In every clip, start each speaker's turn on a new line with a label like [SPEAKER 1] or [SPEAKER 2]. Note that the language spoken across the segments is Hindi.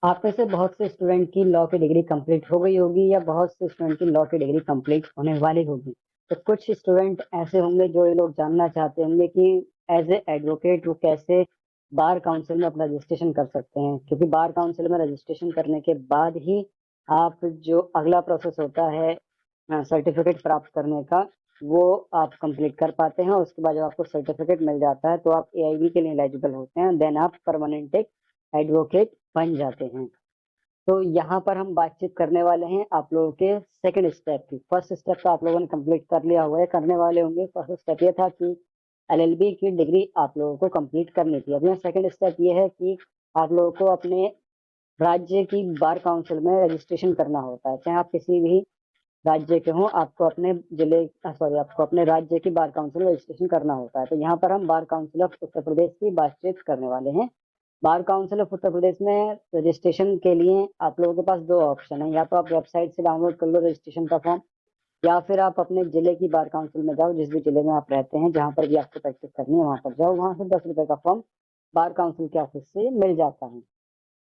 [SPEAKER 1] आप में से बहुत से स्टूडेंट की लॉ की डिग्री कंप्लीट हो गई होगी या बहुत से स्टूडेंट की लॉ की डिग्री कंप्लीट होने वाली होगी। तो कुछ स्टूडेंट ऐसे होंगे जो ये लोग जानना चाहते होंगे कि एज ए एडवोकेट वो कैसे बार काउंसिल में अपना रजिस्ट्रेशन कर सकते हैं, क्योंकि बार काउंसिल में रजिस्ट्रेशन करने के बाद ही आप जो अगला प्रोसेस होता है सर्टिफिकेट प्राप्त करने का, वो आप कंप्लीट कर पाते हैं। उसके बाद जब आपको सर्टिफिकेट मिल जाता है तो आप एआईबी के लिए एलिजिबल होते हैं, देन आप परमानेंट एक एडवोकेट बन जाते हैं। तो यहाँ पर हम बातचीत करने वाले हैं आप लोगों के सेकंड स्टेप की। फर्स्ट स्टेप तो आप लोगों ने कंप्लीट कर लिया हुआ है, करने वाले होंगे। फर्स्ट स्टेप ये था कि एलएलबी की डिग्री आप लोगों को कंप्लीट करनी थी। अब यहाँ सेकंड स्टेप ये है कि आप लोगों को अपने राज्य की बार काउंसिल में रजिस्ट्रेशन करना होता है। चाहे आप किसी भी राज्य के हों, आपको अपने आपको अपने राज्य की बार काउंसिल में रजिस्ट्रेशन करना होता है। तो यहाँ पर हम बार काउंसिल ऑफ उत्तर प्रदेश की बातचीत करने वाले हैं। बार काउंसिल ऑफ उत्तर प्रदेश में रजिस्ट्रेशन के लिए आप लोगों के पास दो ऑप्शन है। या तो आप वेबसाइट से डाउनलोड कर लो रजिस्ट्रेशन का फॉर्म, या फिर आप अपने जिले की बार काउंसिल में जाओ, जिस भी जिले में आप रहते हैं, जहां पर भी आपको प्रैक्टिस करनी है वहां पर जाओ। वहां से 10 रुपए का फॉर्म बार काउंसिल के ऑफिस से मिल जाता है।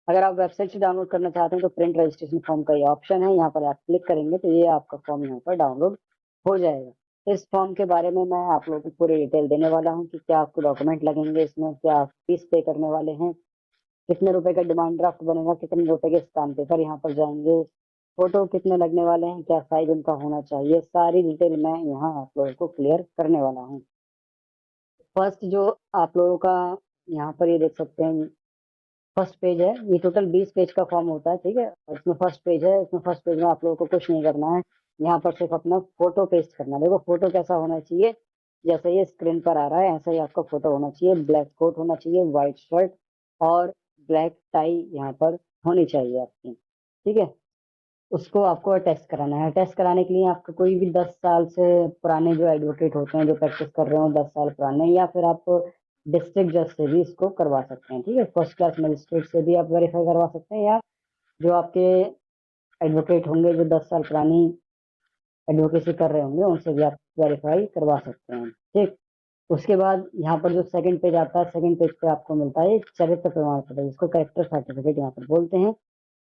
[SPEAKER 1] अगर आप वेबसाइट से डाउनलोड करना चाहते हैं तो प्रिंट रजिस्ट्रेशन फॉर्म का ये ऑप्शन है, यहाँ पर आप क्लिक करेंगे तो ये आपका फॉर्म यहाँ पर डाउनलोड हो जाएगा। इस फॉर्म के बारे में मैं आप लोगों को पूरी डिटेल देने वाला हूँ कि क्या आपको डॉक्यूमेंट लगेंगे इसमें, क्या आप फीस पे करने वाले हैं, कितने रुपए का डिमांड ड्राफ्ट बनेगा, कितने रुपए के स्टाम्प पेपर यहाँ पर जाएंगे, फोटो कितने लगने वाले हैं, क्या साइज उनका होना चाहिए, सारी डिटेल मैं यहाँ आप लोगों को क्लियर करने वाला हूँ। फर्स्ट जो आप लोगों का यहाँ पर ये देख सकते हैं, फर्स्ट पेज है। ये टोटल 20 पेज का फॉर्म होता है, ठीक है। और इसमें फर्स्ट पेज है। इसमें फर्स्ट पेज में आप लोगों को कुछ नहीं करना है, यहाँ पर सिर्फ अपना फोटो पेस्ट करना है। देखो फोटो कैसा होना चाहिए, जैसे ये स्क्रीन पर आ रहा है ऐसा ही आपका फोटो होना चाहिए। ब्लैक कोट होना चाहिए, व्हाइट शर्ट और ब्लैक टाई यहाँ पर होनी चाहिए आपकी, ठीक है। उसको आपको अटेस्ट कराना है। अटेस्ट कराने के लिए आपका कोई भी 10 साल से पुराने जो एडवोकेट होते हैं जो प्रैक्टिस कर रहे हो 10 साल पुराने, या फिर आप डिस्ट्रिक्ट जज से भी इसको करवा सकते हैं, ठीक है। फर्स्ट क्लास मजिस्ट्रेट से भी आप वेरीफाई करवा सकते हैं, या जो आपके एडवोकेट होंगे जो 10 साल पुरानी एडवोकेसी कर रहे होंगे उनसे भी आप वेरीफाई करवा सकते हैं, ठीक। उसके बाद यहाँ पर जो सेकंड पेज आता है, सेकंड पेज पे आपको मिलता है एक चरित्र प्रमाण पत्र, जिसको कैरेक्टर सर्टिफिकेट यहाँ पर बोलते हैं।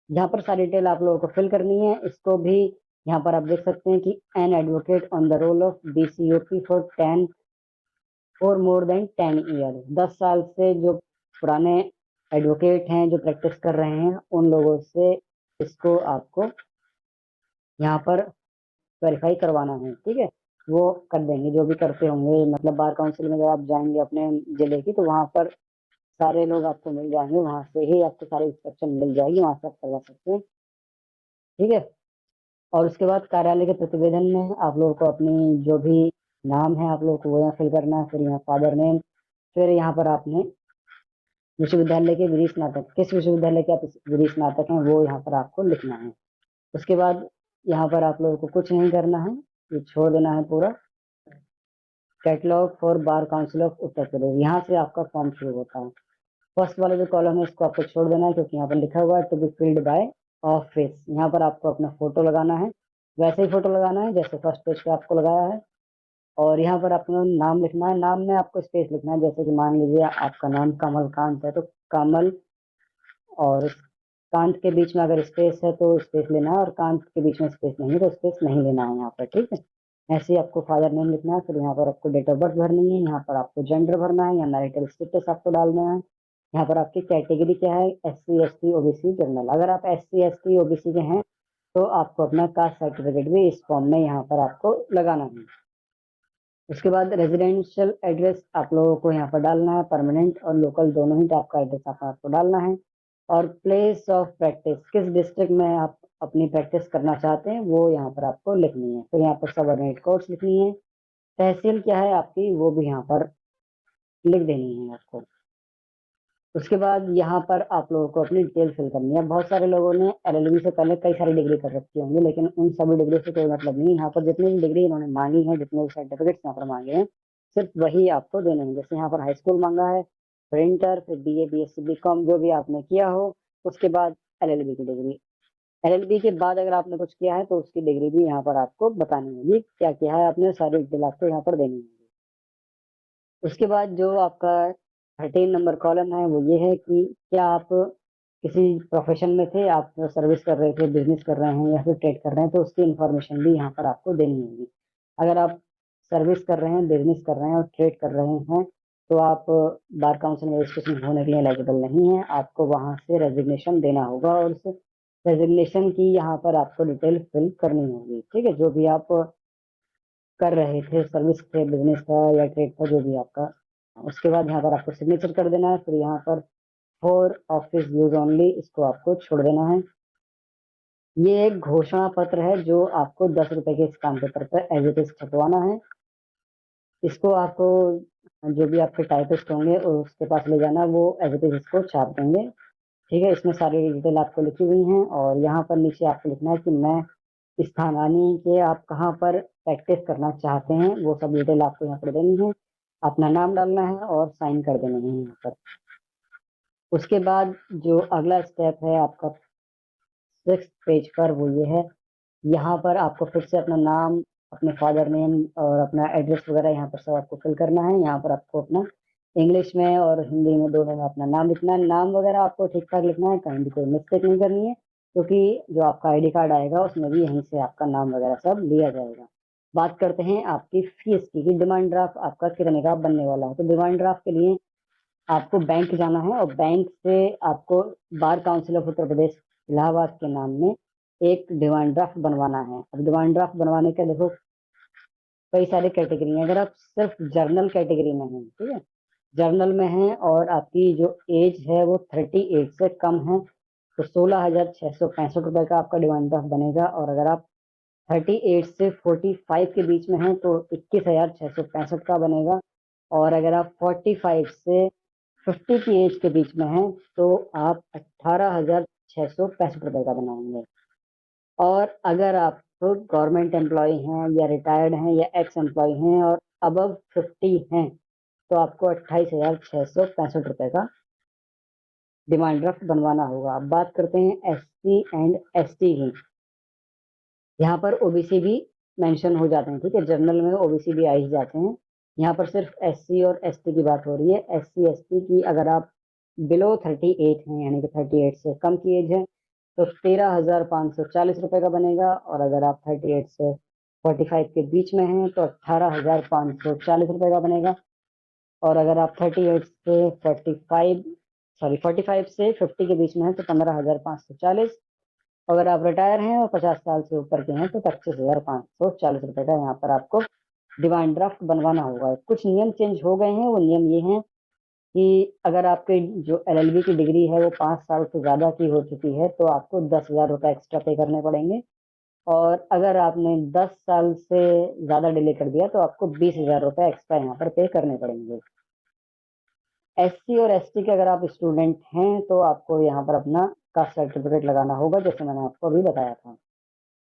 [SPEAKER 1] यहाँ पर सारी डिटेल आप लोगों को फिल करनी है। इसको भी यहाँ पर आप देख सकते हैं कि an advocate on the roll of BCOP for more than 10 year. 10 साल से जो पुराने एडवोकेट हैं जो प्रैक्टिस कर रहे हैं उन लोगों से इसको आपको यहाँ पर वेरीफाई करवाना है, ठीक है। वो कर देंगे जो भी करते होंगे। मतलब बार काउंसिल में जब आप जाएंगे अपने जिले की, तो वहां पर सारे लोग आपको मिल जाएंगे, वहां से ही आपको सारी इंस्ट्रक्शन मिल जाएगी, वहां से आप करवा सकते हैं, ठीक है। और उसके बाद कार्यालय के प्रतिवेदन में आप लोगों को अपनी जो भी नाम है आप लोगों को वो यहाँ फिल करना है। फिर यहाँ फादर नेम, फिर यहाँ पर आपने विश्वविद्यालय के विधि स्नातक, किस विश्वविद्यालय के आप विधि स्नातक हैं वो यहाँ पर आपको लिखना है। उसके बाद यहाँ पर आप लोगों को कुछ नहीं करना है, ये छोड़ देना है पूरा। Catalogue for bar council of Uttar Pradesh, यहाँ से आपका फॉर्म शुरू होता है। फर्स्ट वाला जो कॉलम है इसको आपको छोड़ देना है, क्योंकि यहाँ पर लिखा हुआ है to be filled by office. यहाँ पर आपको अपना फोटो लगाना है, वैसे ही फोटो लगाना है जैसे फर्स्ट पेज पे आपको लगाया है। और यहाँ पर अपना नाम लिखना है। नाम में आपको स्पेस लिखना है, जैसे कि मान लीजिए आपका नाम कमल कांत है तो कमल, और कांत के बीच में अगर स्पेस है तो स्पेस लेना है, और कांत के बीच में स्पेस नहीं है तो स्पेस नहीं लेना है यहाँ पर, ठीक है। ऐसे ही आपको फादर नेम लिखना है। फिर यहाँ पर आपको डेट ऑफ बर्थ भरनी है, यहाँ पर आपको जेंडर भरना है या मैरिटल स्टेटस आपको डालना है। यहाँ पर आपकी कैटेगरी क्या है, SC ST OBC जनरल। अगर आप SC ST OBC के हैं तो आपको अपना कास्ट सर्टिफिकेट भी इस फॉर्म में यहाँ पर आपको लगाना है। उसके बाद रेजिडेंशियल एड्रेस आप लोगों को यहाँ पर डालना है, परमानेंट और लोकल दोनों ही टाइप का एड्रेस आपको डालना है। और प्लेस ऑफ प्रैक्टिस, किस डिस्ट्रिक्ट में आप अपनी प्रैक्टिस करना चाहते हैं वो यहाँ पर आपको लिखनी है। फिर यहाँ पर सबऑर्डिनेट कोर्ट्स लिखनी है। तहसील क्या है आपकी वो भी यहाँ पर लिख देनी है आपको। उसके बाद यहाँ पर आप लोगों को अपनी डिटेल फिल करनी है। बहुत सारे लोगों ने LLB से पहले कई सारी डिग्री कर रखी होंगी, लेकिन उन सभी डिग्री से कोई मतलब नहीं। यहाँ पर जितनी भी डिग्री इन्होंने मांगी है, जितने भी सर्टिफिकेट्स यहाँ पर मांगे हैं, सिर्फ वही आपको देने हैं। जैसे यहाँ पर हाई स्कूल मांगा है, फिर इंटर, फिर BA BSc BCom जो भी आपने किया हो, उसके बाद LLB की डिग्री। LLB के बाद अगर आपने कुछ किया है तो उसकी डिग्री भी यहाँ पर आपको बतानी होगी, क्या किया है आपने, सारी डिटेल आपको यहाँ पर देनी होगी। उसके बाद जो आपका 13 नंबर कॉलम है वो ये है कि क्या आप किसी प्रोफेशन में थे, आप सर्विस कर रहे थे, बिजनेस कर रहे हैं या फिर ट्रेड कर रहे हैं, तो उसकी इन्फॉर्मेशन भी यहाँ पर आपको देनी होगी। अगर आप सर्विस कर रहे हैं, बिजनेस कर रहे हैं और ट्रेड कर रहे हैं, तो आप बार काउंसिल में रजिस्ट्रेशन होने के लिए एलिजिबल नहीं है। आपको वहां से रेजिग्नेशन देना होगा और उस रेजिग्नेशन की यहाँ पर आपको डिटेल फिल करनी होगी। ठीक है, जो भी आप कर रहे थे, सर्विस थे, बिजनेस था या ट्रेड था, जो भी आपका। उसके बाद यहाँ पर आपको सिग्नेचर कर देना है। फिर यहाँ पर फॉर ऑफिस यूज ओनली, इसको आपको छोड़ देना है। ये एक घोषणा पत्र है जो आपको 10 रुपए के स्टाम्प पेपर पर एज इट इज छपवाना है। इसको आपको जो भी आपके टाइपिस्ट होंगे उसके पास ले जाना, वो एज इट इज इसको छाप देंगे। ठीक है, इसमें सारी डिटेल आपको लिखी हुई हैं और यहाँ पर नीचे आपको लिखना है कि मैं स्थानानी के आप कहाँ पर प्रैक्टिस करना चाहते हैं, वो सब डिटेल आपको यहाँ पर देनी है। अपना नाम डालना है और साइन कर देने हैं यहाँ पर। उसके बाद जो अगला स्टेप है आपका 6th पेज पर, वो ये है। यहाँ पर आपको फिर से अपना नाम, अपने फादर नेम और अपना एड्रेस वगैरह यहाँ पर सब आपको फिल करना है। यहाँ पर आपको अपना इंग्लिश में और हिंदी में दोनों में अपना नाम लिखना है। नाम वगैरह आपको ठीक ठाक लिखना है, कहीं भी कोई मिस्टेक नहीं करनी है, क्योंकि जो आपका आईडी कार्ड आएगा उसमें भी यहीं से आपका नाम वगैरह सब लिया जाएगा। बात करते हैं आपकी फीस की, कि डिमांड ड्राफ्ट आपका कितने का बनने वाला है। तो डिमांड ड्राफ्ट के लिए आपको बैंक जाना है और बैंक से आपको बार काउंसिल ऑफ उत्तर प्रदेश इलाहाबाद के नाम में एक डिमांड ड्राफ्ट बनवाना है। अब डिमांड ड्राफ्ट बनवाने का देखो कई सारी कैटेगरी हैं। अगर आप सिर्फ जर्नल कैटेगरी में हैं, ठीक है, जर्नल में हैं और आपकी जो एज है वो 38 से कम है, तो 16,665 रुपए का आपका डिमांड ड्राफ्ट बनेगा। और अगर आप 38 से 45 के बीच में हैं तो 21,665 का बनेगा। और अगर आप 45 से 50 की एज के बीच में हैं तो आप 18,665 रुपए का बनाएंगे। और अगर आप गवर्नमेंट एम्प्लॉय हैं या रिटायर्ड हैं या एक्स एम्प्लॉय हैं और अबव 50 हैं, तो आपको 28,665 रुपए का डिमांड ड्राफ्ट बनवाना होगा। अब बात करते हैं SC एंड ST की। यहाँ पर OBC भी मेंशन हो जाते हैं, ठीक है, जनरल में OBC भी आ ही जाते हैं। यहाँ पर सिर्फ SC और ST की बात हो रही है। SC ST की अगर आप बिलो 38 हैं, यानी कि 38 से कम की एज है, तो 13,540 रुपए का बनेगा। और अगर आप 38 से 45 के बीच में हैं तो 18,540 रुपए का बनेगा। और अगर आप 38 से 45 से 50 के बीच में हैं तो 15,540। अगर आप रिटायर हैं और 50 साल से ऊपर के हैं तो 25,540 रुपए का यहाँ पर आपको डिमांड ड्राफ्ट बनवाना होगा। कुछ नियम चेंज हो गए हैं। वो नियम ये हैं कि अगर आपके जो LLB की डिग्री है वो 5 साल से ज़्यादा की हो चुकी है तो आपको 10,000 रुपये एक्स्ट्रा पे करने पड़ेंगे। और अगर आपने 10 साल से ज़्यादा डिले कर दिया तो आपको 20,000 रुपये एक्स्ट्रा यहाँ पर पे करने पड़ेंगे। SC और ST के अगर आप स्टूडेंट हैं तो आपको यहाँ पर अपना कास्ट सर्टिफिकेट लगाना होगा, जैसे मैंने आपको अभी बताया था।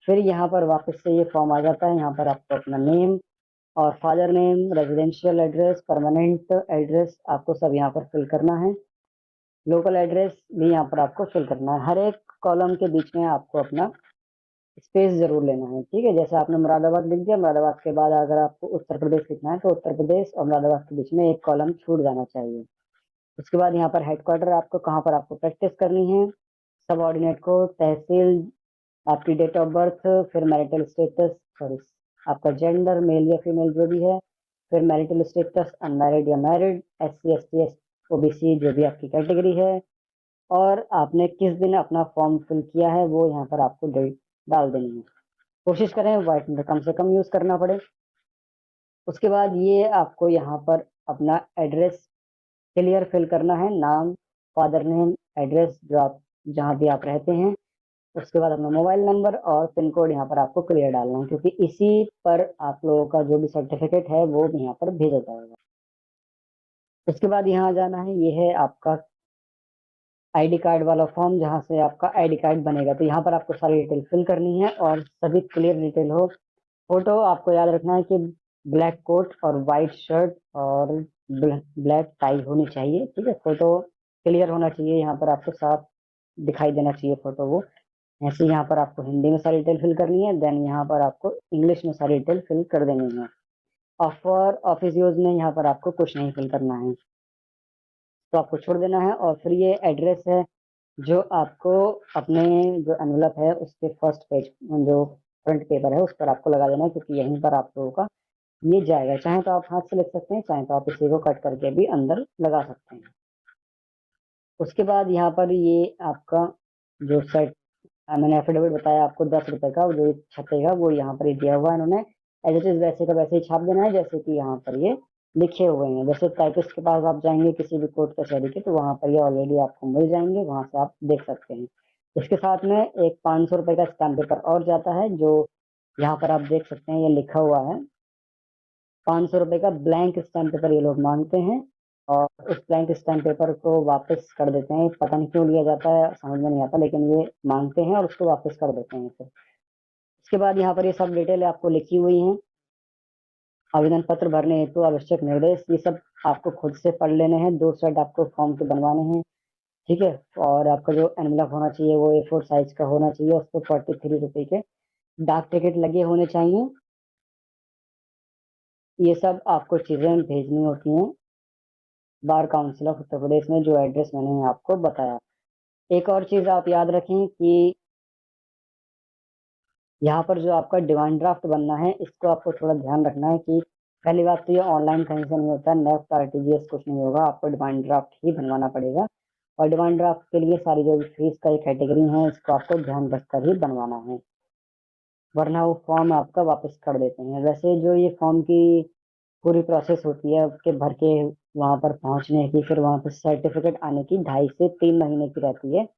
[SPEAKER 1] फिर यहाँ पर वापस से ये फॉर्म आ जाता है। यहाँ पर आपको अपना नेम और father name, residential address, permanent address आपको सब यहाँ पर फिल करना है। लोकल एड्रेस भी यहाँ पर आपको फिल करना है। हर एक कॉलम के बीच में आपको अपना स्पेस जरूर लेना है, ठीक है। जैसे आपने मुरादाबाद लिख दिया, मुरादाबाद के बाद अगर आपको उत्तर प्रदेश लिखना है तो उत्तर प्रदेश और मुरादाबाद के बीच में एक कॉलम छूट जाना चाहिए। उसके बाद यहाँ पर हेडक्वार्टर आपको कहाँ पर आपको प्रैक्टिस करनी है, सब ऑर्डिनेट को, तहसील, आपकी डेट ऑफ बर्थ, फिर मैरिटल स्टेटस, सॉरी आपका जेंडर मेल या फीमेल जो भी है, फिर मैरिटल स्टेटस अनमैरिड या मैरिड, SC ST OBC जो भी आपकी कैटेगरी है, और आपने किस दिन अपना फॉर्म फिल किया है वो यहाँ पर आपको डेट डाल देनी है। कोशिश करें व्हाइट में कम से कम यूज करना पड़े। उसके बाद ये आपको यहाँ पर अपना एड्रेस क्लियर फिल करना है, नाम, फादर नेम, एड्रेस जो आप जहाँ भी आप रहते हैं। उसके बाद अपना मोबाइल नंबर और पिन कोड यहाँ पर आपको क्लियर डालना है, क्योंकि इसी पर आप लोगों का जो भी सर्टिफिकेट है वो भी यहाँ पर भेजा जाएगा। उसके बाद यहाँ जाना है, ये है आपका आईडी कार्ड वाला फॉर्म, जहाँ से आपका आईडी कार्ड बनेगा। तो यहाँ पर आपको सारी डिटेल फिल करनी है और सभी क्लियर डिटेल हो। फोटो आपको याद रखना है कि ब्लैक कोट और वाइट शर्ट और ब्लैक टाई होनी चाहिए, ठीक है। फोटो क्लियर होना चाहिए, यहाँ पर आपको साफ दिखाई देना चाहिए फोटो वो। ऐसे यहाँ पर आपको हिंदी में सारी डिटेल फिल करनी है, देन यहाँ पर आपको इंग्लिश में सारी डिटेल फिल कर देनी है। ऑफर ऑफिस यूज में यहाँ पर आपको कुछ नहीं फिल करना है, तो आपको छोड़ देना है। और फिर ये एड्रेस है, जो आपको अपने जो एनवलप है उसके फर्स्ट पेज जो फ्रंट पेपर है उस पर आपको लगा देना है, क्योंकि यहीं पर आप लोगों का ये जाएगा। चाहे तो आप हाथ से लिख सकते हैं, चाहे तो आप इसी को कट करके भी अंदर लगा सकते हैं। उसके बाद यहाँ पर ये आपका जो सेट मैंने एफिडेविट बताया आपको 10 रुपए का, जो छपेगा वो यहाँ पर ये दिया हुआ है इन्होंने। एज इट इज वैसे का वैसे ही छाप देना है जैसे कि यहाँ पर ये लिखे हुए हैं। जैसे टाइपिस्ट के पास आप जाएंगे किसी भी कोर्ट कचहरी के, तो वहाँ पर ये ऑलरेडी आपको मिल जाएंगे, वहां से आप देख सकते हैं। इसके साथ में एक 500 रुपए का स्टैम्प पेपर और जाता है, जो यहाँ पर आप देख सकते हैं ये लिखा हुआ है। 500 रुपए का ब्लैंक स्टैम्प पेपर ये लोग मांगते हैं, और उस ब्लैंक स्टैम्प पेपर को वापस कर देते हैं। पता नहीं क्यों लिया जाता है, समझ में नहीं आता, लेकिन ये मांगते हैं और उसको वापस कर देते हैं फिर। उसके बाद यहाँ पर ये सब डिटेल आपको लिखी हुई है। आवेदन पत्र भरने हेतु आवश्यक निर्देश, ये सब आपको खुद से पढ़ लेने हैं। 2 सेट आपको फॉर्म के बनवाने हैं, ठीक है। और आपका जो एनवलप होना चाहिए वो A4 साइज का होना चाहिए, उसको 43 रुपए के डाक टिकट लगे होने चाहिए। ये सब आपको चीजें भेजनी होती हैं बार काउंसिल ऑफ उत्तर प्रदेश में, जो एड्रेस मैंने आपको बताया। एक और चीज आप याद रखें कि यहाँ पर जो आपका डिमांड ड्राफ्ट बनना है, इसको आपको थोड़ा ध्यान रखना है कि पहली बात तो ये ऑनलाइन कहीं से नहीं होता, नेफ्ट आरटीजीएस कुछ नहीं होगा, आपको डिमांड ड्राफ्ट ही बनवाना पड़ेगा। और डिमांड ड्राफ्ट के लिए सारी जो फीस का कैटेगरी है इसको आपको ध्यान रखकर ही बनवाना है, वरना वो फॉर्म आपका वापस कर देते हैं। वैसे जो ये फॉर्म की पूरी प्रोसेस होती है उसके भर के वहां पर पहुंचने की, फिर वहां पर सर्टिफिकेट आने की 2.5 से 3 महीने की रहती है।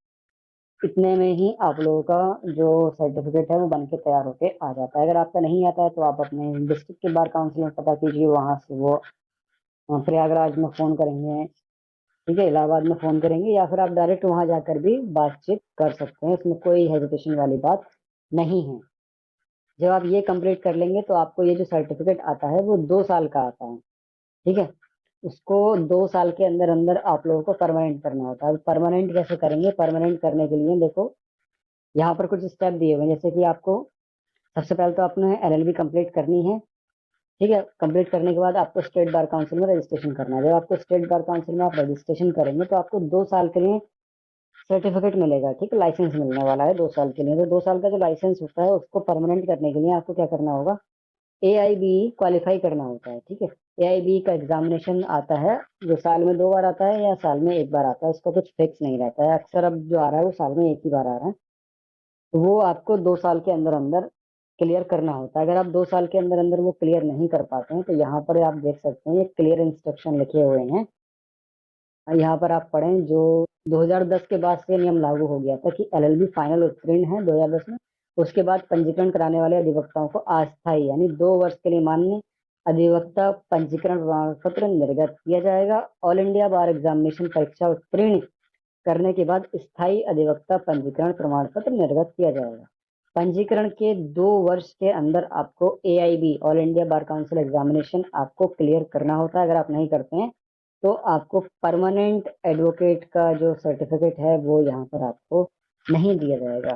[SPEAKER 1] इतने में ही आप लोगों का जो सर्टिफिकेट है वो बन के तैयार होके आ जाता है। अगर आपका नहीं आता है तो आप अपने डिस्ट्रिक्ट के बार काउंसिल में पता कीजिए, वहां से वो प्रयागराज में फोन करेंगे, ठीक है, इलाहाबाद में फोन करेंगे, या फिर आप डायरेक्ट वहां जाकर भी बातचीत कर सकते हैं। इसमें कोई हेजिटेशन वाली बात नहीं है। जब आप ये कंप्लीट कर लेंगे तो आपको ये जो सर्टिफिकेट आता है वो 2 साल का आता है, ठीक है। उसको 2 साल के अंदर अंदर आप लोगों को परमानेंट करना होता है। परमानेंट कैसे करेंगे? परमानेंट करने के लिए देखो यहाँ पर कुछ स्टेप दिए हुए हैं। जैसे कि आपको सबसे पहले तो आपने एलएलबी कंप्लीट करनी है, ठीक है। कंप्लीट करने के बाद आपको स्टेट बार काउंसिल में रजिस्ट्रेशन करना है। जब आपको स्टेट बार काउंसिल में आप रजिस्ट्रेशन करेंगे तो आपको 2 साल के लिए सर्टिफिकेट मिलेगा, ठीक है, लाइसेंस मिलने वाला है 2 साल के लिए। तो 2 साल का जो लाइसेंस होता है उसको परमानेंट करने के लिए आपको क्या करना होगा? AIB क्वालिफाई करना होता है, ठीक है। AIB का एग्जामिनेशन आता है, जो साल में 2 बार आता है या साल में 1 बार आता है, उसका कुछ फिक्स नहीं रहता है। अक्सर अब जो आ रहा है वो साल में एक ही बार आ रहा है। तो वो आपको 2 साल के अंदर अंदर क्लियर करना होता है। अगर आप 2 साल के अंदर अंदर वो क्लियर नहीं कर पाते हैं तो यहाँ पर आप देख सकते हैं ये क्लियर इंस्ट्रक्शन लिखे हुए हैं। और यहाँ पर आप पढ़ें, जो 2010 के बाद से नियम लागू हो गया था कि LLB फाइनल उत्तीर्ण है 2010 में। उसके बाद पंजीकरण कराने वाले अधिवक्ताओं को अस्थायी यानी 2 वर्ष के लिए मान्य अधिवक्ता पंजीकरण प्रमाण पत्र निर्गत किया जाएगा। ऑल इंडिया बार एग्जामिनेशन परीक्षा उत्तीर्ण करने के बाद स्थायी अधिवक्ता पंजीकरण प्रमाण पत्र निर्गत किया जाएगा। पंजीकरण के 2 वर्ष के अंदर आपको AIB all India bar council examination आपको क्लियर करना होता है। अगर आप नहीं करते हैं तो आपको परमानेंट एडवोकेट का जो सर्टिफिकेट है वो यहाँ पर आपको नहीं दिया जाएगा,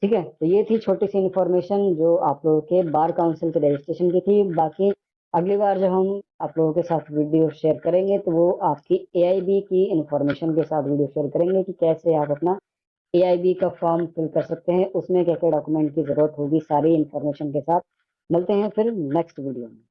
[SPEAKER 1] ठीक है। तो ये थी छोटी सी इन्फॉर्मेशन जो आप लोगों के बार काउंसिल के रजिस्ट्रेशन की थी। बाकी अगली बार जब हम आप लोगों के साथ वीडियो शेयर करेंगे तो वो आपकी AIB की इन्फॉर्मेशन के साथ वीडियो शेयर करेंगे कि कैसे आप अपना AIB का फॉर्म फिल कर सकते हैं, उसमें क्या क्या डॉक्यूमेंट की जरूरत होगी, सारी इन्फॉर्मेशन के साथ। मिलते हैं फिर नेक्स्ट वीडियो में।